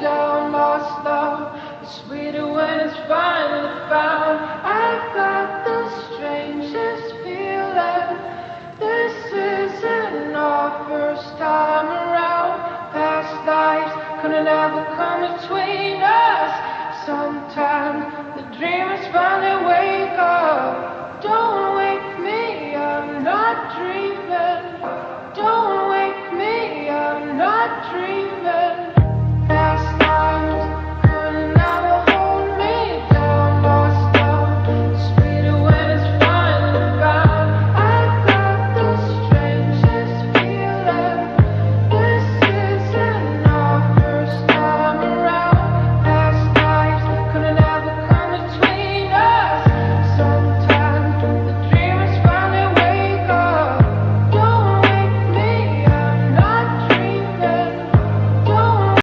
down, lost love. It's sweeter when it's finally found. I've got the strangest feeling. This isn't our first time around. Past lives couldn't ever come between us. Sometimes the dreamers finally wake up. Don't wake me, I'm not dreaming.